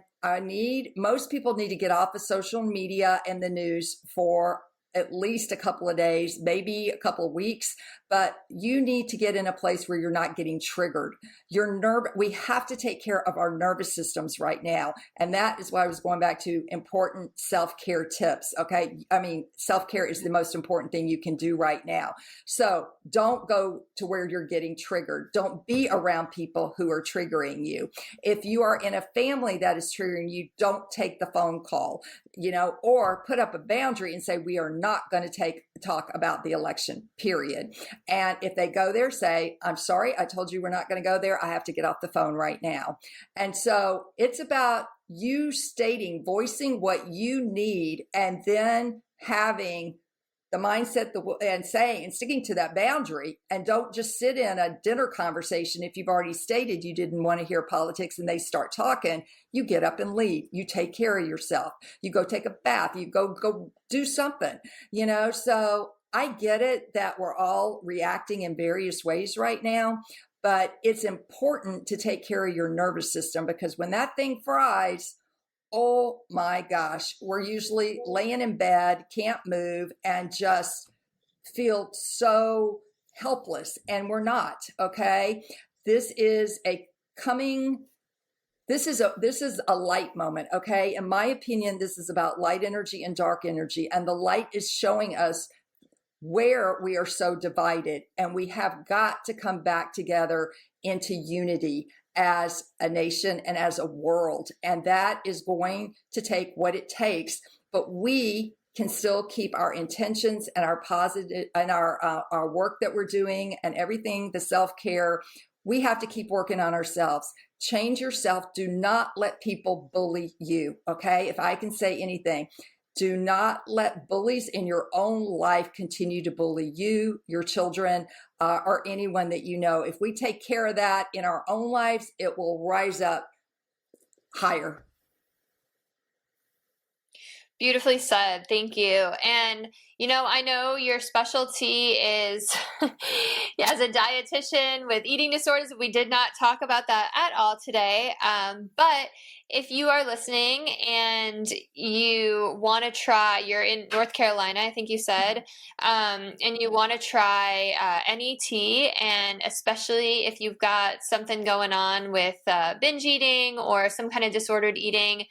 most people need to get off of social media and the news for at least a couple of days, maybe a couple of weeks, but you need to get in a place where you're not getting triggered. We have to take care of our nervous systems right now. And that is why I was going back to important self-care tips. Okay. I mean, self-care is the most important thing you can do right now. So don't go to where you're getting triggered. Don't be around people who are triggering you. If you are in a family that is triggering you, don't take the phone call, or put up a boundary and say, we are not going to talk about the election, period. And if they go there, say, I'm sorry, I told you we're not going to go there. I have to get off the phone right now. And so it's about you voicing what you need, and then having the mindset and sticking to that boundary. And don't just sit in a dinner conversation. If you've already stated you didn't want to hear politics and they start talking, you get up and leave. You take care of yourself. You go take a bath. You go do something, So I get it that we're all reacting in various ways right now, but it's important to take care of your nervous system, because when that thing fries, oh my gosh, we're usually laying in bed, can't move, and just feel so helpless. And we're not, okay? This is a light moment, okay? In my opinion, this is about light energy and dark energy. And the light is showing us where we are so divided, and we have got to come back together into unity as a nation and as a world. And that is going to take what it takes, but we can still keep our intentions and our positive and our work that we're doing and everything, the self-care. We have to keep working on ourselves. Change yourself. Do not let people bully you. Okay. If I can say anything, do not let bullies in your own life continue to bully you, your children, or anyone that you know. If we take care of that in our own lives, it will rise up higher. Beautifully said. Thank you. And, I know your specialty is as a dietitian with eating disorders. We did not talk about that at all today. But if you are listening and you want to try, you're in North Carolina, I think you said, and you want to try NET, and especially if you've got something going on with binge eating or some kind of disordered eating,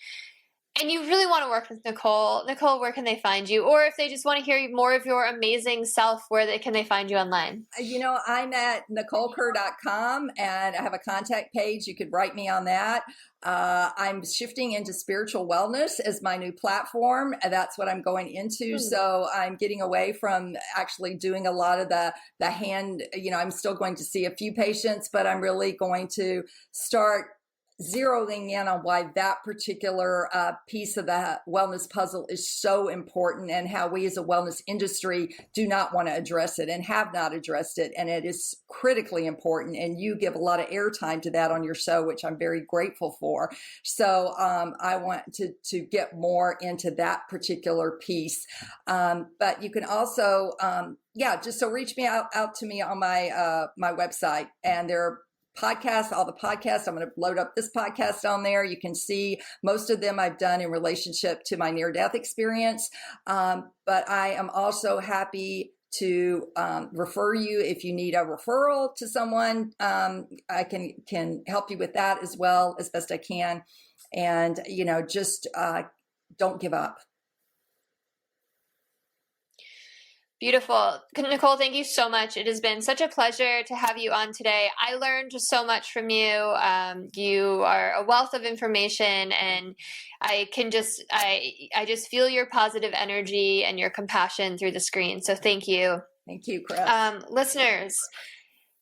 and you really want to work with Nicole, where can they find you? Or if they just want to hear more of your amazing self, can they find you online? I'm at NicoleKerr.com, and I have a contact page. You could write me on that. I'm shifting into spiritual wellness as my new platform. That's what I'm going into. So I'm getting away from actually doing a lot of the hand, I'm still going to see a few patients, but I'm really going to start zeroing in on why that particular piece of the wellness puzzle is so important, and how we as a wellness industry do not want to address it and have not addressed it. And it is critically important. And you give a lot of airtime to that on your show, which I'm very grateful for. So I want to get more into that particular piece. But you can also, just reach me out to me on my website, and there are podcasts, all the podcasts. I'm going to load up this podcast on there. You can see most of them I've done in relationship to my near-death experience. But I am also happy to refer you if you need a referral to someone. I can help you with that as well as best I can. And, just don't give up. Beautiful. Nicole, thank you so much. It has been such a pleasure to have you on today. I learned so much from you. You are a wealth of information, and I just feel your positive energy and your compassion through the screen. So thank you. Thank you, Chris. Listeners,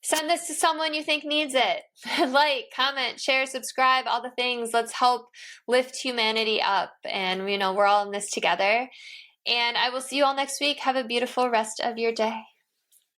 send this to someone you think needs it. Like, comment, share, subscribe, all the things. Let's help lift humanity up. And, we're all in this together. And I will see you all next week. Have a beautiful rest of your day.